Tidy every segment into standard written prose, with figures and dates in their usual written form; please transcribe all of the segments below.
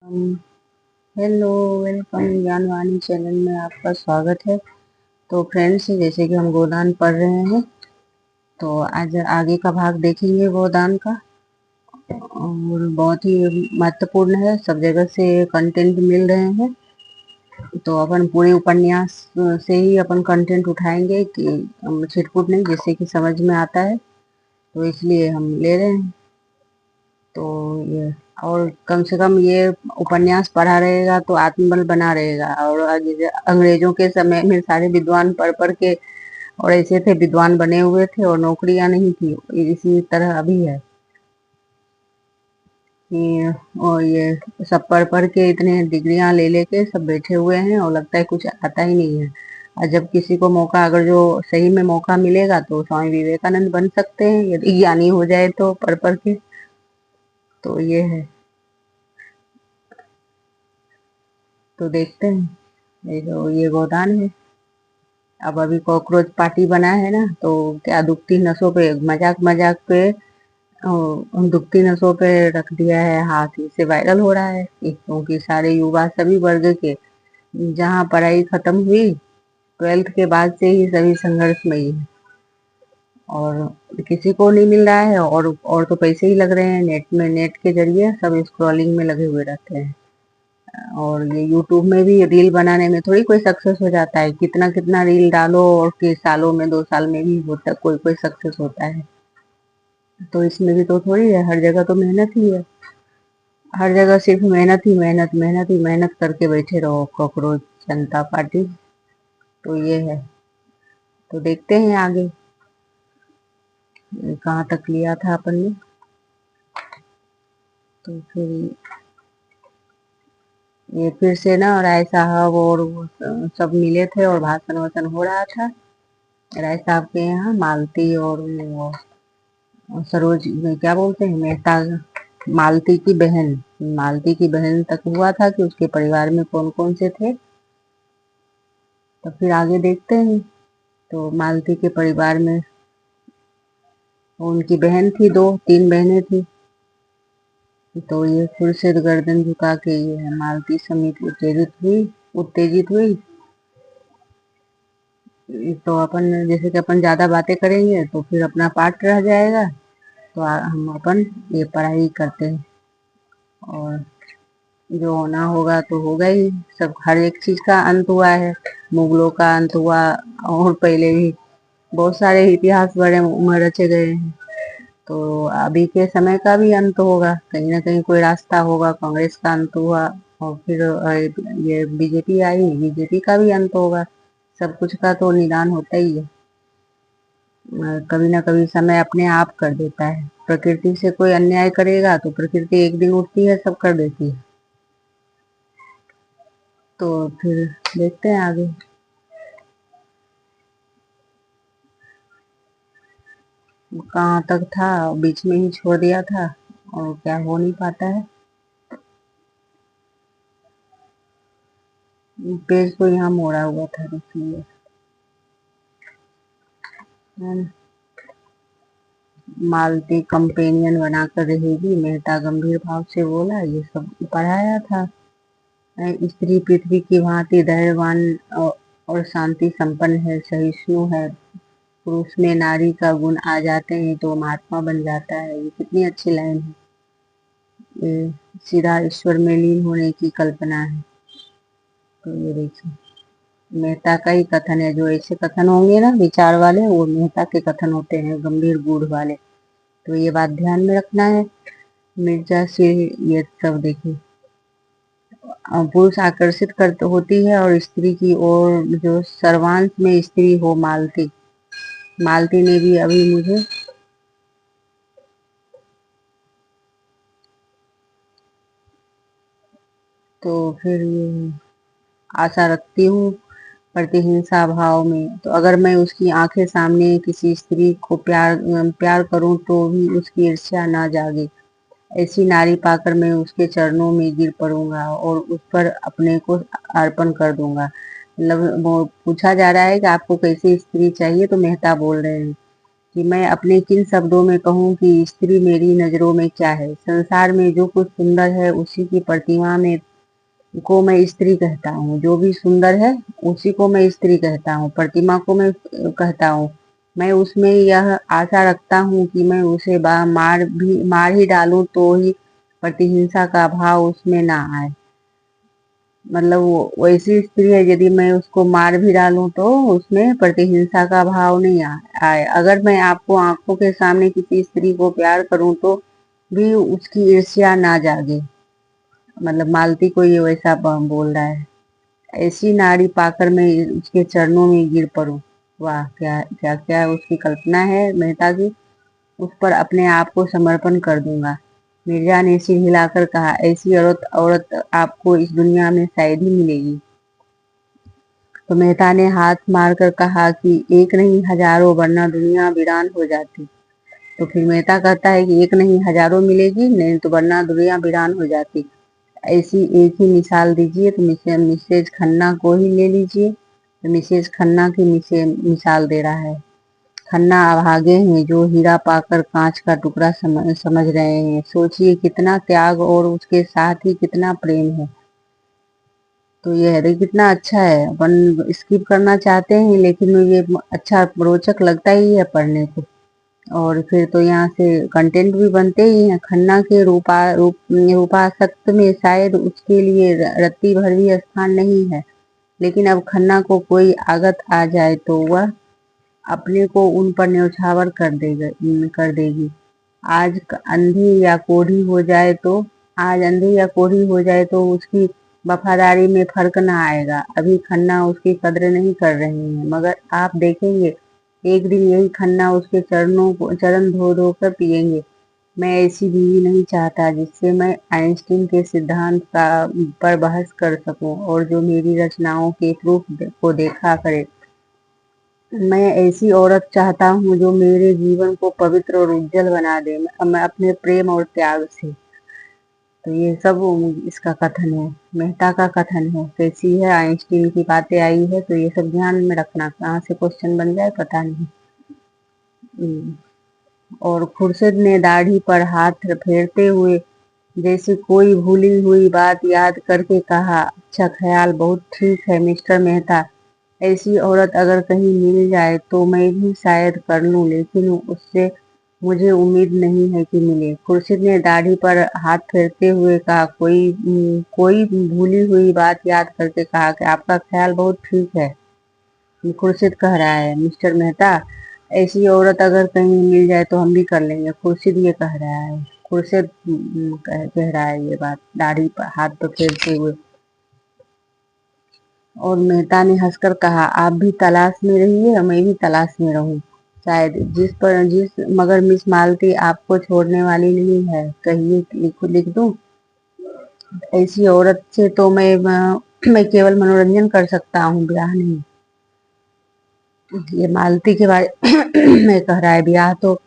अम, hello, welcome Gyanvani channel में आपका स्वागत है। तो फ्रेंड्स, जैसे कि हम गोदान पढ़ रहे हैं, तो आज आगे का भाग देखेंगे गोदान का। और बहुत ही महत्वपूर्ण है, सब जगह से कंटेंट मिल रहे हैं। तो अपन पूरे उपन्यास से ही अपन कंटेंट उठाएंगे कि छिटपुट नहीं, जिससे कि समझ में आता है, तो इसलिए हम ले रहे हैं। तो ये और कम से कम ये उपन्यास पढ़ा रहेगा तो आत्मबल बना रहेगा। और अंग्रेजों के समय में सारे विद्वान पढ़ पढ़ के और ऐसे थे, विद्वान बने हुए थे और नौकरियां नहीं थी। इसी तरह अभी है कि और ये सब पढ़ पढ़ के इतने डिग्रियां ले लेके सब बैठे हुए हैं और लगता है कुछ आता ही नहीं है। और जब किसी को मौका, अगर जो सही में मौका मिलेगा तो स्वामी विवेकानंद बन सकते हैं, यदि ज्ञानी हो जाए तो पढ़ पढ़ के। तो ये है, तो देखते हैं। ये गोदान है। अब अभी कॉकरोच पार्टी बना है ना, तो क्या दुखती नसों पे मजाक मजाक पे दुखती नसों पे रख दिया है हाथ, इससे वायरल हो रहा है क्योंकि सारे युवा सभी वर्ग के, जहाँ पढ़ाई खत्म हुई 12th के बाद से ही सभी संघर्षमयी है। और किसी को नहीं मिल रहा है, और तो पैसे ही लग रहे हैं नेट में, नेट के जरिए सब स्क्रॉलिंग में लगे हुए रहते हैं। और ये यूट्यूब में भी रील बनाने में थोड़ी कोई सक्सेस हो जाता है, कितना कितना रील डालो और के सालों में 2 साल में भी होता, कोई कोई सक्सेस होता है। तो इसमें भी तो थोड़ी है, हर जगह तो मेहनत ही है। हर जगह सिर्फ मेहनत ही मेहनत, मेहनत ही मेहनत करके बैठे रहो कॉकरोच जनता पार्टी। तो ये है, तो देखते हैं आगे कहाँ तक लिया था अपन ने। तो फिर ये फिर से ना राय साहब और वो सब मिले थे और भाषण वाषण हो रहा था राय साहब के यहाँ। मालती और वो सरोज, क्या बोलते हैं, मेहता, मालती की बहन, मालती की बहन तक हुआ था कि उसके परिवार में कौन कौन से थे। तो फिर आगे देखते हैं। तो मालती के परिवार में उनकी बहन थी, 2 3 बहनें थी। तो ये फिर से गर्दन झुका के ये है, मालती समिति उत्तेजित हुई। तो अपन जैसे कि अपन ज्यादा बातें करेंगे तो फिर अपना पार्ट रह जाएगा। तो हम अपन ये पढ़ाई करते हैं, और जो होना होगा तो होगा ही। सब हर एक चीज का अंत हुआ है, मुगलों का अंत हुआ, और पहले भी बहुत सारे इतिहास बड़े में रचे गए हैं। तो अभी के समय का भी अंत होगा, कहीं ना कहीं कोई रास्ता होगा। कांग्रेस का अंत हुआ और फिर ये बीजेपी आई, बीजेपी का भी अंत होगा। सब कुछ का तो निदान होता ही है। कभी ना कभी समय अपने आप कर देता है। प्रकृति से कोई अन्याय करेगा तो प्रकृति एक दिन उठती है, सब कर देती है। तो फिर देखते हैं आगे कहाँ तक था, बीच में ही छोड़ दिया था और क्या हो नहीं पाता है। पेज तो यहाँ मोड़ा हुआ था, देखिए। मालती कंपेनियन बनाकर रहेगी, मेहता गंभीर भाव से बोला, ये सब पढ़ाया था। स्त्री पृथ्वी की भांति धैर्यवान और शांति संपन्न है, सहिष्णु है। पुरुष में नारी का गुण आ जाते हैं तो महात्मा बन जाता है। ये कितनी अच्छी लाइन है। ये सीधा ईश्वर में लीन होने की कल्पना है। तो ये देखिए, मेहता का ही कथन है। जो ऐसे कथन होंगे ना विचार वाले, वो मेहता के कथन होते हैं, गंभीर गूढ़ वाले। तो ये बात ध्यान में रखना है। मिर्जा से ये सब देखिए, पुरुष आकर्षित कर होती है और स्त्री की ओर, जो सर्वांश में स्त्री हो, मालती, मालती ने भी अभी मुझे तो फिर ये आशा रखती हूँ प्रतिहिंसा भाव में। तो अगर मैं उसकी आंखें सामने किसी स्त्री को प्यार करूं तो भी उसकी ईर्ष्या ना जागे। ऐसी नारी पाकर मैं उसके चरणों में गिर पड़ूंगा और उस पर अपने को अर्पण कर दूंगा। मतलब वो पूछा जा रहा है कि आपको कैसी स्त्री चाहिए, तो मेहता बोल रहे हैं कि मैं अपने किन शब्दों में कहूँ कि स्त्री मेरी नजरों में क्या है। संसार में जो कुछ सुंदर है उसी की प्रतिमा में को मैं स्त्री कहता हूँ। जो भी सुंदर है उसी को मैं स्त्री कहता हूँ, प्रतिमा को मैं कहता हूँ। मैं उसमें यह आशा रखता हूँ कि मैं उसे मार ही डालूं तो ही प्रतिहिंसा का भाव उसमें ना आए। मतलब वो वैसी स्त्री है, यदि मैं उसको मार भी डालूं तो उसमें प्रतिहिंसा का भाव नहीं आए। अगर मैं आपको आंखों के सामने किसी स्त्री को प्यार करूं तो भी उसकी ईर्ष्या ना जागे। मतलब मालती को ये वैसा बोल रहा है। ऐसी नारी पाकर मैं उसके चरणों में गिर पड़ूं। वाह, क्या क्या क्या उसकी कल्पना है मेहता की। उस पर अपने आप को समर्पण कर दूंगा। मिर्जा ने सिर हिलाकर कहा, ऐसी औरत औरत आपको इस दुनिया में शायद ही मिलेगी। तो मेहता ने हाथ मारकर कहा कि एक नहीं हजारों, वरना दुनिया वीरान हो जाती। तो फिर मेहता कहता है कि एक नहीं हजारों मिलेगी, नहीं तो वरना दुनिया वीरान हो जाती। ऐसी एक ही मिसाल दीजिए, तो मिसेज खन्ना को ही ले लीजिए। तो मिसेज खन्ना की मिसाल दे रहा है। खन्ना अभागे हैं जो हीरा पाकर कांच का टुकड़ा समझ रहे हैं। सोचिए कितना त्याग और उसके साथ ही कितना प्रेम है। तो ये है, देखिए कितना अच्छा है। अपन स्किप करना चाहते हैं लेकिन ये अच्छा रोचक लगता ही है पढ़ने को। और फिर तो यहाँ से कंटेंट भी बनते ही हैं। खन्ना के रूपासक्त में शायद उसके लिए रत्ती भर भी स्थान नहीं है। लेकिन अब खन्ना को कोई आगत आ जाए तो वह अपने को उन पर न्यौछावर कर देगी। अंधी या कोढ़ी हो जाए तो आज अंधी या कोढ़ी हो जाए तो उसकी वफादारी में फर्क न आएगा। अभी खन्ना उसकी कद्र नहीं कर रहे हैं, मगर आप देखेंगे एक दिन यही खन्ना उसके चरण धो धो कर पिएंगे। मैं ऐसी बीवी नहीं चाहता जिससे मैं आइंस्टीन के सिद्धांत का पर बहस कर सकूं और जो मेरी रचनाओं के प्रूफ को देखा करे। मैं ऐसी औरत चाहता हूँ जो मेरे जीवन को पवित्र और उज्जवल बना दे, मैं अपने प्रेम और त्याग से। तो ये सब इसका कथन है, मेहता का कथन है। कैसी है, आइंस्टीन की बातें आई है, तो ये सब ध्यान में रखना, कहाँ से क्वेश्चन बन जाए पता नहीं। हम्म। और खुर्शीद ने दाढ़ी पर हाथ फेरते हुए जैसे कोई भूली हुई बात याद करके कहा, अच्छा ख्याल, बहुत ठीक है मिस्टर मेहता। ऐसी औरत अगर कहीं मिल जाए तो मैं भी शायद कर लूं, लेकिन उससे मुझे उम्मीद नहीं है कि मिले। खुर्शीद ने दाढ़ी पर हाथ फेरते हुए कहा, कोई भूली हुई बात याद करके कहा कि आपका ख्याल बहुत ठीक है। खुर्शीद कह रहा है मिस्टर मेहता, ऐसी औरत अगर कहीं मिल जाए तो हम भी कर लेंगे। खुर्शीद ये कह रहा है। खुर्शीद कह रहा है ये बात दाढ़ी पर हाथ पर फेरते हुए। और मेहता ने हंसकर कहा, आप भी तलाश में रहिए और मैं भी तलाश में रहूं। शायद जिस मगर मिस मालती आपको छोड़ने वाली नहीं है। कहिए, लिख दूं? ऐसी औरत से तो मैं केवल मनोरंजन कर सकता हूँ, ब्याह नहीं। ये मालती के बारे में कह रहा है। ब्याह तो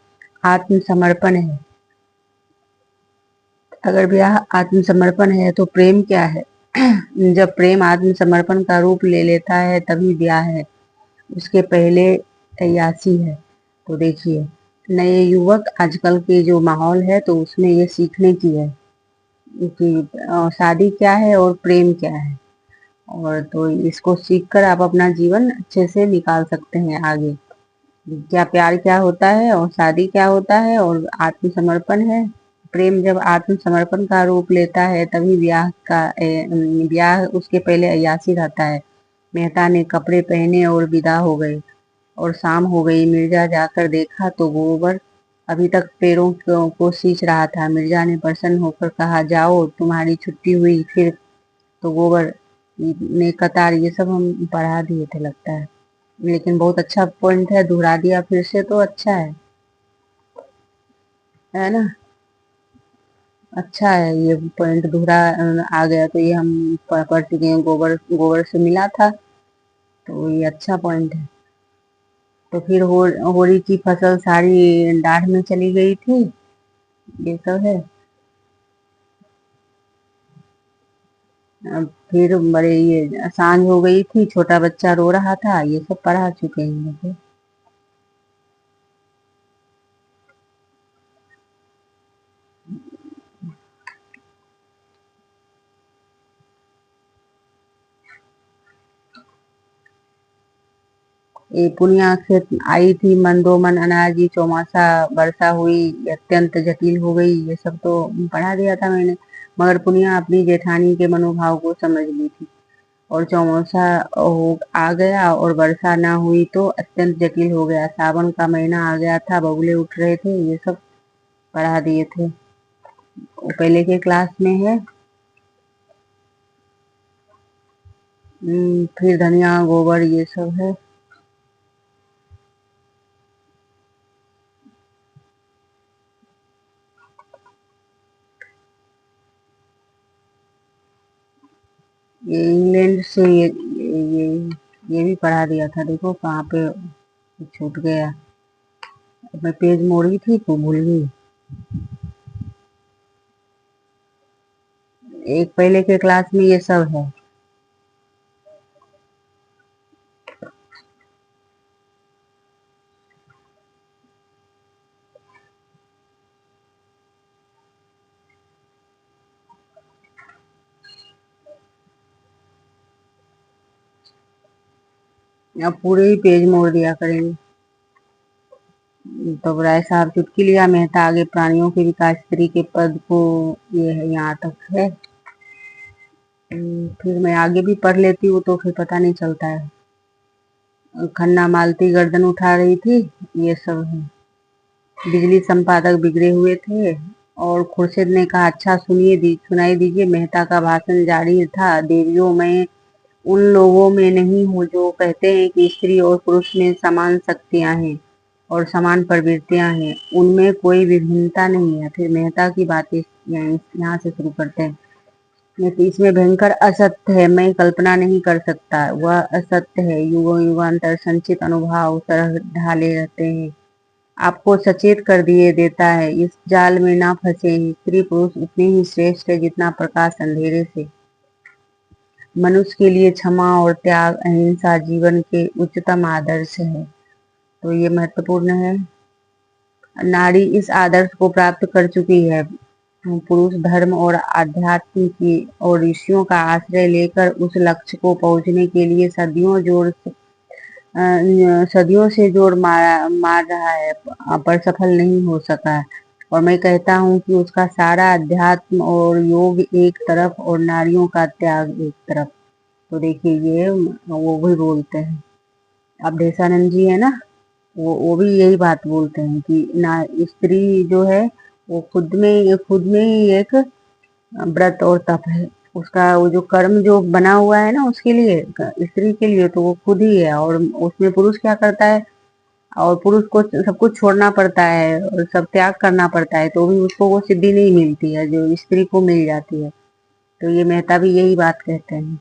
आत्मसमर्पण है। अगर ब्याह आत्मसमर्पण है तो प्रेम क्या है? जब प्रेम आत्मसमर्पण का रूप ले लेता है तभी ब्याह है। उसके पहले अय्यासी है। तो देखिए, नए युवक आजकल के जो माहौल है तो उसमें ये सीखने की है कि शादी क्या है और प्रेम क्या है। और तो इसको सीखकर आप अपना जीवन अच्छे से निकाल सकते हैं आगे। क्या प्यार क्या होता है और शादी क्या होता है और आत्मसमर्पण है। प्रेम जब आत्मसमर्पण का रूप लेता है तभी ब्याह उसके पहले अय्यासी रहता है। मेहता ने कपड़े पहने और विदा हो गए और शाम हो गई। मिर्जा जाकर देखा तो गोबर अभी तक पैरों को सींच रहा था। मिर्जा ने प्रसन्न होकर कहा, जाओ तुम्हारी छुट्टी हुई फिर। तो गोबर ने कतार, ये सब हम पढ़ा दिए थे लगता है, लेकिन बहुत अच्छा पॉइंट है, दोहरा दिया फिर से तो अच्छा है ना। अच्छा है ये पॉइंट दोहरा आ गया, तो ये हम पढ़ चुके हैं। गोबर गोबर से मिला था, तो ये अच्छा पॉइंट है। तो फिर होली की फसल सारी डाढ़ में चली गई थी, ये सब है। अब फिर बड़े ये सांझ हो गई थी, छोटा बच्चा रो रहा था, ये सब पढ़ा चुके हैं। ये पुनिया खेत आई थी मंदोमन अनाजी चौमासा वर्षा हुई अत्यंत जटिल हो गई, ये सब तो पढ़ा दिया था मैंने। मगर पुनिया अपनी जेठानी के मनोभाव को समझ ली थी और चौमासा आ गया और वर्षा ना हुई तो अत्यंत जटिल हो गया। सावन का महीना आ गया था, बगुले उठ रहे थे, ये सब पढ़ा दिए थे। वो पहले के क्लास में है। फिर धनिया गोबर ये सब है। ये इंग्लैंड से ये भी पढ़ा दिया था, देखो कहाँ पे छूट गया। मैं पेज मोड़ी थी तो भूल गई। एक पहले के क्लास में ये सब है। अब पूरे ही पेज मोड़ दिया करेंगे। तब राय साहब चुटकी लिया मेहता आगे प्राणियों के विकास स्त्री के पद को, ये है यहाँ तक है। फिर मैं आगे भी पढ़ लेती हूँ तो फिर पता नहीं चलता है। खन्ना मालती गर्दन उठा रही थी, ये सब है। बिजली संपादक बिगड़े हुए थे और खुर्शीद ने कहा अच्छा सुनाई दीजिए। मेहता का भाषण जारी था। देवियों, मैं उन लोगों में नहीं हूँ जो कहते हैं कि स्त्री और पुरुष में समान शक्तियाँ हैं और समान प्रवृत्तियाँ हैं, उनमें कोई विभिन्नता नहीं है। फिर मेहता की बातें यहाँ से शुरू करते हैं। तो इसमें भयंकर असत्य है, मैं कल्पना नहीं कर सकता। वह असत्य है, युगों युगांतर संचित अनुभव तरह ढाले रहते हैं, आपको सचेत कर दिए देता है। इस जाल में ना फंसे। स्त्री पुरुष उतने ही श्रेष्ठ है जितना प्रकाश अंधेरे से। मनुष्य के लिए क्षमा और त्याग अहिंसा जीवन के उच्चतम आदर्श है। तो ये महत्वपूर्ण है। नारी इस आदर्श को प्राप्त कर चुकी है। पुरुष धर्म और आध्यात्म की और ऋषियों का आश्रय लेकर उस लक्ष्य को पहुंचने के लिए सदियों से जोर मार रहा है, पर सफल नहीं हो सका है। और मैं कहता हूँ कि उसका सारा अध्यात्म और योग एक तरफ और नारियों का त्याग एक तरफ। तो देखिए ये वो भी बोलते हैं, अब देसानंद जी है ना, वो भी यही बात बोलते हैं कि ना स्त्री जो है वो खुद में ही एक व्रत और तप है। उसका वो जो कर्म जो बना हुआ है ना उसके लिए, स्त्री के लिए तो वो खुद ही है। और उसमें पुरुष क्या करता है, और पुरुष को सब कुछ छोड़ना पड़ता है और सब त्याग करना पड़ता है, तो भी उसको वो सिद्धि नहीं मिलती है जो स्त्री को मिल जाती है। तो ये मेहता भी यही बात कहते हैं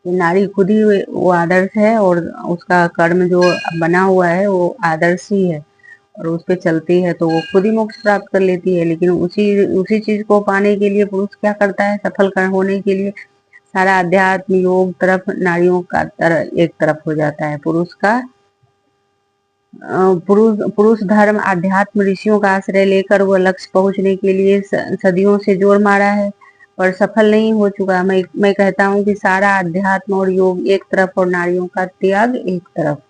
कि नारी खुद ही वो आदर्श है और उसका कर्म जो बना हुआ है वो आदर्श ही है और उस पे चलती है तो वो खुद ही मोक्ष प्राप्त कर लेती है। लेकिन उसी उसी चीज को पाने के लिए पुरुष क्या करता है, सफल होने के लिए सारा अध्यात्म योग तरफ नारियों का एक तरफ हो जाता है। पुरुष पुरुष धर्म आध्यात्म ऋषियों का आश्रय लेकर वह लक्ष्य पहुंचने के लिए सदियों से जोर मारा है, पर सफल नहीं हो चुका। मैं कहता हूँ कि सारा अध्यात्म और योग एक तरफ और नारियों का त्याग एक तरफ।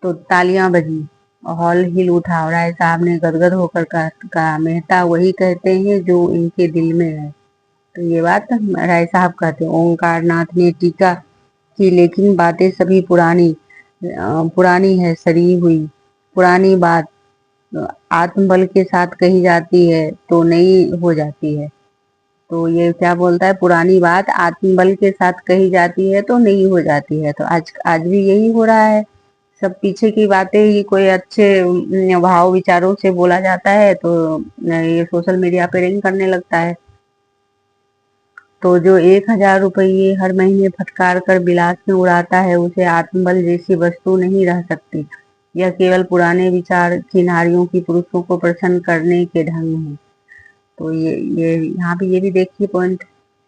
तो तालियां बजी और हॉल हिल उठा और राय साहब ने गदगद होकर कहा मेहता वही कहते हैं जो इनके दिल में है। तो ये बात राय साहब कहते हैं। ओंकार नाथ ने टीका की लेकिन बातें सभी पुरानी है, सड़ी हुई पुरानी बात आत्मबल के साथ कही जाती है तो नई हो जाती है। तो ये क्या बोलता है, पुरानी बात आत्मबल के साथ कही जाती है तो नई हो जाती है। तो आज भी यही हो रहा है। सब पीछे की बातें ही कोई अच्छे भाव विचारों से बोला जाता है तो ये सोशल मीडिया पे रिंग करने लगता है। तो जो 1,000 रुपये हर महीने फटकार कर विलास में उड़ाता है उसे आत्मबल जैसी वस्तु नहीं रह सकती। यह केवल पुराने विचार की नारियों की पुरुषों को प्रसन्न करने के ढंग है। तो ये यहाँ पे ये भी देखिए पॉइंट।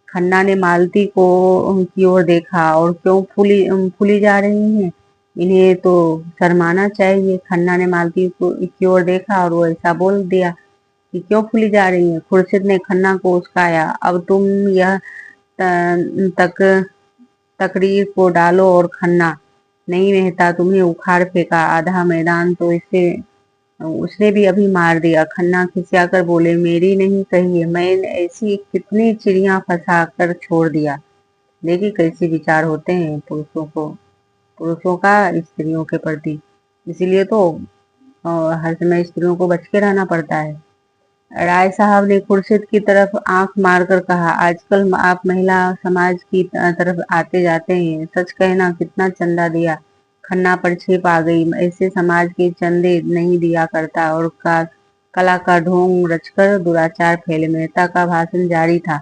खन्ना ने मालती को की ओर देखा और क्यों फूली जा रही हैं, इन्हें तो शर्माना चाहिए। खन्ना ने मालती को की ओर देखा और वो ऐसा बोल दिया कि क्यों फूली जा रही है। खुर्शीद ने खन्ना को उस्काया, अब तुम यह तक तकरीर को डालो और खन्ना नहीं मेहता, तुम्हें उखाड़ फेंका आधा मैदान तो इससे उसने भी अभी मार दिया। खन्ना खिसिया कर बोले, मेरी नहीं कही है, मैंने ऐसी कितनी चिड़िया फंसा कर छोड़ दिया। देखिए कैसे विचार होते हैं पुरुषों का स्त्रियों के प्रति। इसीलिए तो हर समय स्त्रियों को बच के रहना पड़ता है। राय साहब ने खुर्शीद की तरफ आंख मारकर कहा, आजकल आप महिला समाज की तरफ आते जाते हैं। सच कहना, कितना चंदा दिया? खन्ना पर छेप आ गई। ऐसे समाज के चंदे नहीं दिया करता और कला का ढोंग रचकर दुराचार फैले। मेहता का भाषण जारी था।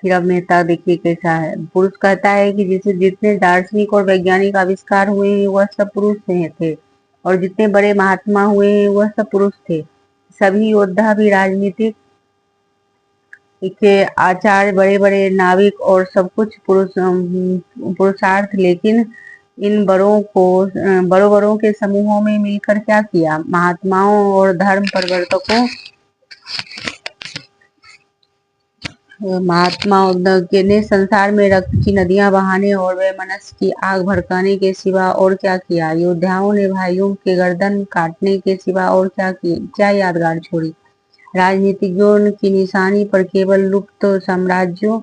फिर अब मेहता देखिए कैसा है। पुरुष कहता है कि जिसे जितने दार्शनिक और वैज्ञानिक आविष्कार हुए हैं वह सब पुरुष से थे, और जितने बड़े महात्मा हुए हैं वह सब पुरुष थे। सभी योद्धा भी, राजनीतिक के आचार्य, बड़े बड़े नाविक और सब कुछ पुरुषार्थ। लेकिन इन बड़ों बड़ों के समूहों में मिलकर क्या किया? महात्माओं और धर्म प्रवर्तकों ने संसार में रक्त की नदियां बहाने और वैमनस्य की आग भड़काने के सिवा और क्या किया? योद्धाओं ने भाइयों के गर्दन काटने के सिवा और क्या यादगार छोड़ी? राजनीतिज्ञों की निशानी पर केवल लुप्त साम्राज्यों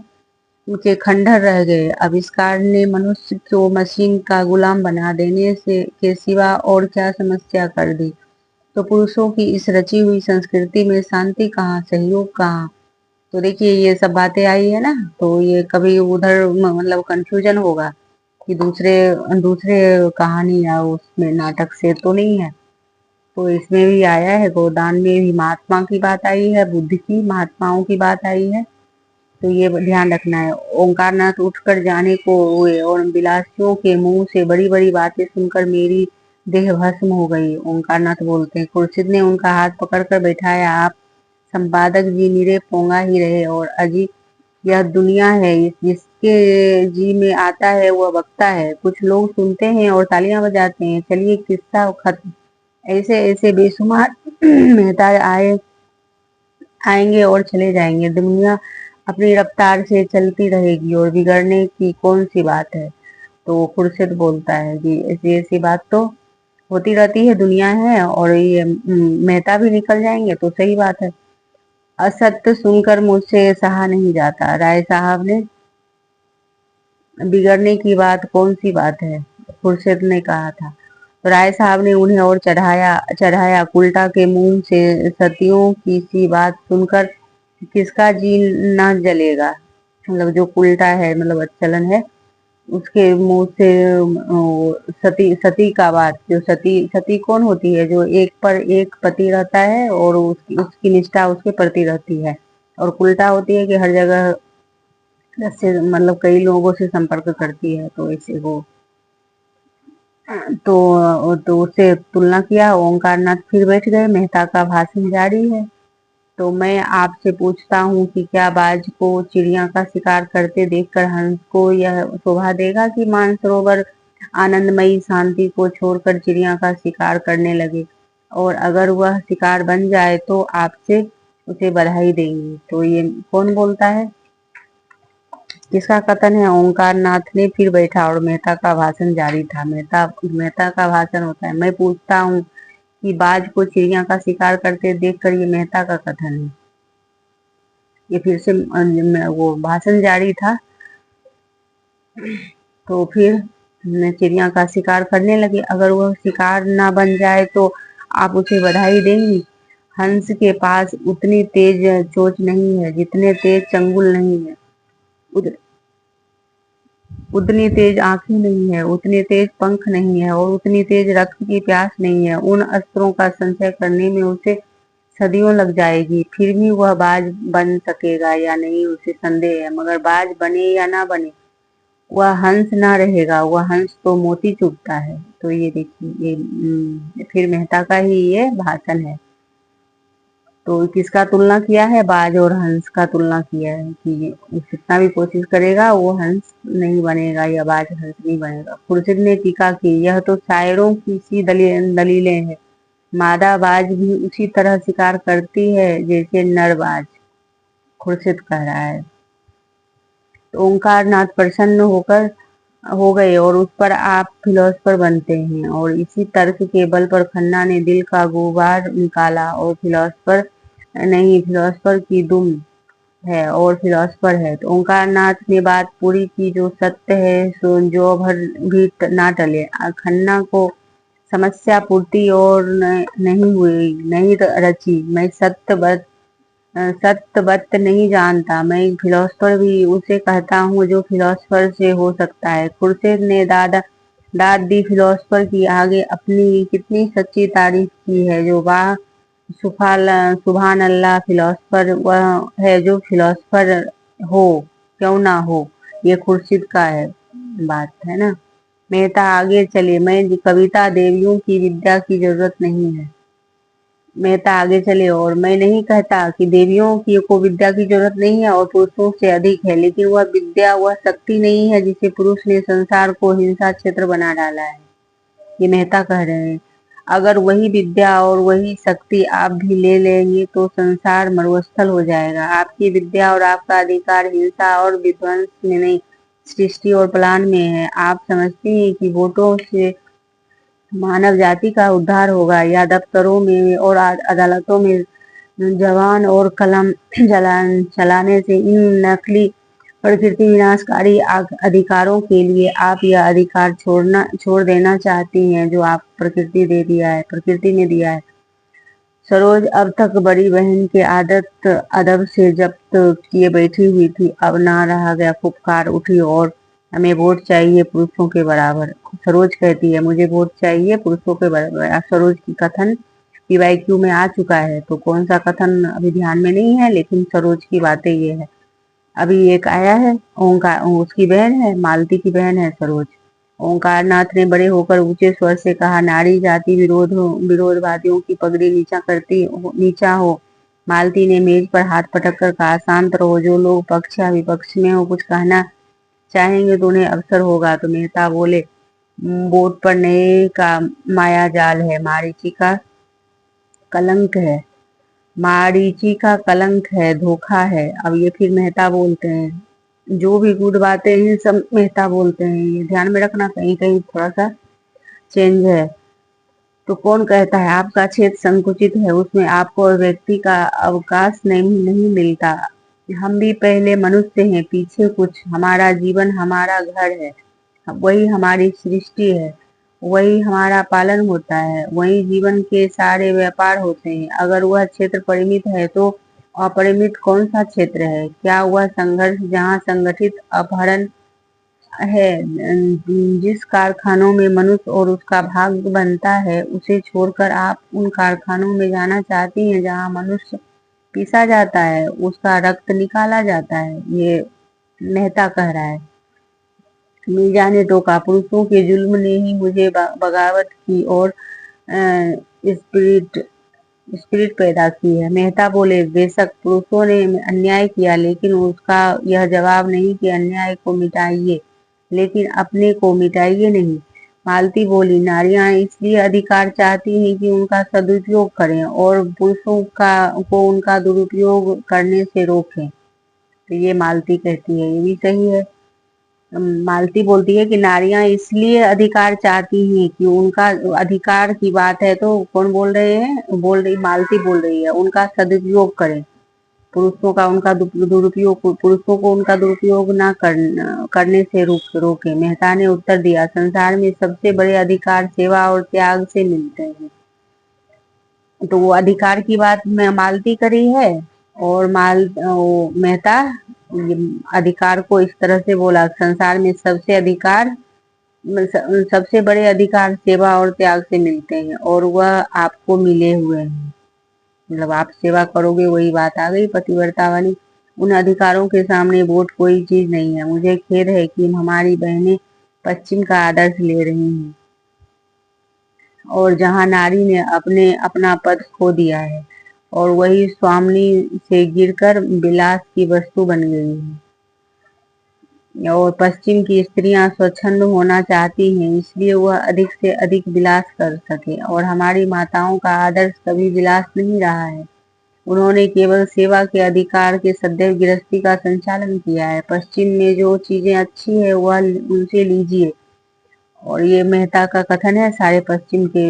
के खंडहर रह गए। आविष्कार ने मनुष्य को मशीन का गुलाम बना देने से के सिवा और क्या समस्या कर दी? तो पुरुषों की इस रची हुई संस्कृति में शांति कहाँ, सहयोग कहाँ? तो देखिए ये सब बातें आई है ना, तो ये कभी उधर मतलब कंफ्यूजन होगा कि दूसरे दूसरे कहानी या उसमें नाटक से तो नहीं है। तो इसमें भी आया है, गोदान में भी महात्मा की बात आई है, बुद्ध की महात्माओं की बात आई है। तो ये ध्यान रखना है। ओंकारनाथ उठकर जाने को हुए और बिलासियों के मुंह से बड़ी बड़ी बातें सुनकर मेरी देह भस्म हो गई। ओंकारनाथ बोलते हैं, खुर्शीद ने उनका हाथ पकड़कर बैठाया। आप संपादक जी निरे पोंगा ही रहे और अजी यह दुनिया है, जिसके जी में आता है वह बकता है। कुछ लोग सुनते हैं और तालियां बजाते हैं। चलिए किस्सा खत्म। ऐसे ऐसे बेशुमार मेहता आएंगे और चले जाएंगे। दुनिया अपनी रफ्तार से चलती रहेगी और बिगड़ने की कौन सी बात है? तो खुर्शीद बोलता है कि ऐसी ऐसी बात तो होती रहती है, दुनिया है, और ये मेहता भी निकल जाएंगे तो सही बात है। असत्य सुनकर मुझसे सहा नहीं जाता। राय साहब ने, बिगड़ने की बात कौन सी बात है? खुर्शीद ने कहा था। तो राय साहब ने उन्हें और चढ़ाया। उल्टा के मुंह से सतियों की सी बात सुनकर किसका जी न जलेगा? मतलब जो उल्टा है, मतलब चलन है, उसके मुंह से सती सती का बात। जो सती सती कौन होती है? जो एक पर एक पति रहता है और उसकी निष्ठा उसके प्रति रहती है। और उल्टा होती है कि हर जगह से मतलब कई लोगों से संपर्क करती है। तो इसे वो तो उससे तुलना किया। ओंकारनाथ फिर बैठ गए। मेहता का भाषण जारी है। तो मैं आपसे पूछता हूँ कि क्या बाज को चिड़िया का शिकार करते देखकर हंस को यह शोभा देगा कि मानसरोवर आनंदमयी शांति को छोड़कर चिड़िया का शिकार करने लगे? और अगर वह शिकार बन जाए तो आपसे उसे बधाई देंगे। तो ये कौन बोलता है? किसका कथन है? ओंकार नाथ ने फिर बैठा और मेहता का भाषण जारी था। मेहता का भाषण होता है, मैं पूछता हूँ कि बाज को चिड़िया का शिकार करते देखकर, ये मेहता का कथन है। ये फिर से वो भाषण जारी था। तो फिर चिड़िया का शिकार करने लगे। अगर वह शिकार ना बन जाए तो आप उसे बधाई देंगी? हंस के पास उतनी तेज चोंच नहीं है जितने तेज चंगुल नहीं है, उतनी तेज आंखें नहीं है, उतने तेज पंख नहीं है, और उतनी तेज रक्त की प्यास नहीं है। उन अस्त्रों का संचय करने में उसे सदियों लग जाएगी। फिर भी वह बाज बन सकेगा या नहीं, उसे संदेह है। मगर बाज बने या ना बने, वह हंस ना रहेगा। वह हंस तो मोती चुभता है। तो ये देखिए, ये फिर मेहता का ही ये भाषण है। तो किसका तुलना किया है? बाज और हंस का तुलना किया है कि जितना भी कोशिश करेगा वो हंस नहीं बनेगा या बाज हंस नहीं बनेगा। खुर्शीद ने टीका की, यह तो शायरों की सी दलीलें हैं। मादा बाज भी उसी तरह शिकार करती है जैसे नर बाज। खुर्शीद कह रहा है। तो ओंकार नाथ प्रसन्न होकर हो गए और उस पर आप फिलोसफर बनते हैं। और इसी तर्क के बल पर खन्ना ने दिल का गुबार निकाला और फिलोसफर नहीं, फिलोसफर की दुम है और फिलोसफर है। तो ओंकार नाथ ने बात पूरी की, जो सत्य है सो जो भर भी ना टले। खन्ना को समस्या पूर्ति और नहीं हुई, नहीं रची। मैं सत्य नहीं जानता। मैं फिलोसफर भी उसे कहता हूँ जो फिलोसफर से हो सकता है। खुर्शीद ने दाद दी फिलोसफर की आगे, अपनी कितनी सच्ची तारीफ की है। जो वाह, सुभान अल्लाह, फिलोसफर वह है जो फिलोसफर हो, क्यों ना हो। ये खुर्शीद का है बात, है ना। मेहता आगे चले, मैं कविता देवियों की विद्या की जरूरत नहीं है। मेहता आगे चले, और मैं नहीं कहता कि देवियों की को विद्या की जरूरत नहीं है और पुरुषों से अधिक है, लेकिन वह विद्या, वह शक्ति नहीं है जिसे पुरुष ने संसार को हिंसा क्षेत्र बना डाला है। ये मेहता कह रहे हैं। अगर वही विद्या और वही शक्ति आप भी ले लेंगे तो संसार मरुस्थल हो जाएगा। आपकी विद्या और आपका अधिकार हिंसा और विध्वंस में नहीं, सृष्टि और प्लान में है। आप समझते हैं कि वोटों से मानव जाति का उद्धार होगा, या दफ्तरों में और अदालतों में जवान और कलम चलाने से। इन नकली प्रकृति विनाशकारी अधिकारों के लिए आप यह अधिकार छोड़ देना चाहती हैं जो आप प्रकृति ने दिया है। सरोज अब तक बड़ी बहन के आदत अदब से जब्त किए बैठी हुई थी। अब ना रहा गया, फुफकार उठी और हमें वोट चाहिए पुरुषों के बराबर। सरोज कहती है मुझे वोट चाहिए पुरुषों के बराबर। अब सरोज की कथन पीवाईक्यू में आ चुका है, तो कौन सा कथन अभी ध्यान में नहीं है, लेकिन सरोज की बातें ये है। अभी एक आया है, ओंकार उसकी बहन है, मालती की बहन है सरोज। ओंकार नाथ ने बड़े होकर ऊंचे स्वर से कहा, नारी जाति विरोधवादियों की पगड़ी नीचा हो। मालती ने मेज पर हाथ पटक कर कहा, शांत रहो। जो लोग पक्ष या विपक्ष में हो कुछ कहना चाहेंगे तो उन्हें अवसर होगा। तो मेहता बोले, वोट पर नए का माया जाल है, मारीची का कलंक है, मारीची का कलंक है, धोखा है। अब ये फिर मेहता बोलते हैं, जो भी गुड बातें हैं सब मेहता बोलते हैं। ये ध्यान में रखना, कहीं कहीं थोड़ा सा चेंज है। तो कौन कहता है आपका क्षेत्र संकुचित है, उसमें आपको और व्यक्ति का अवकाश नहीं मिलता। हम भी पहले मनुष्य हैं, पीछे कुछ। हमारा जीवन हमारा घर है, वही हमारी सृष्टि है, वही हमारा पालन होता है, वही जीवन के सारे व्यापार होते हैं। अगर वह क्षेत्र परिमित है तो अपरिमित कौन सा क्षेत्र है? क्या वह संघर्ष जहाँ संगठित अपहरण है, जिस कारखानों में मनुष्य और उसका भाग बनता है, उसे छोड़कर आप उन कारखानों में जाना चाहती हैं जहाँ मनुष्य पीसा जाता है, उसका रक्त निकाला जाता है? ये मेहता कह रहा है। मीजा ने टोका, पुरुषों के जुल्म ने ही मुझे बगावत की और स्पिरिट स्पिरिट पैदा की है। मेहता बोले, बेशक पुरुषों ने अन्याय किया, लेकिन उसका यह जवाब नहीं कि अन्याय को मिटाइए, लेकिन अपने को मिटाइए नहीं। मालती बोली, नारियां इसलिए अधिकार चाहती हैं कि उनका सदुपयोग करें और पुरुषों को उनका दुरुपयोग करने से रोकें। तो ये मालती कहती है, ये भी सही है। मालती बोलती है कि नारियां इसलिए अधिकार चाहती हैं कि उनका अधिकार की बात है, तो कौन बोल रहे हैं? बोल रही मालती बोल रही है, उनका सदुपयोग करें, पुरुषों का उनका दुरुपयोग, पुरुषों को उनका दुरुपयोग ना करने से रोके। मेहता ने उत्तर दिया, संसार में सबसे बड़े अधिकार सेवा और त्याग से मिलते हैं। तो वो अधिकार की बात मैं मालती करी है, और मेहता ये अधिकार को इस तरह से बोला, संसार में सबसे बड़े अधिकार सेवा और त्याग से मिलते हैं, और वह आपको मिले हुए हैं। मतलब आप सेवा करोगे, वही बात आ गई पतिव्रता वाली। उन अधिकारों के सामने वोट कोई चीज नहीं है। मुझे खेद है कि हमारी बहनें पश्चिम का आदर्श ले रही हैं, और जहां नारी ने अपना पद खो दिया है और वही स्वामिनी से गिरकर विलास की वस्तु बन गई है। और पश्चिम की स्त्रियां स्वच्छंद होना चाहती हैं, इसलिए वह अधिक से अधिक विलास कर सके, और हमारी माताओं का आदर्श कभी विलास नहीं रहा है। उन्होंने केवल सेवा के अधिकार के सदैव गृहस्थी का संचालन किया है। पश्चिम में जो चीजें अच्छी है वह उनसे लीजिए। और ये मेहता का कथन है सारे पश्चिम के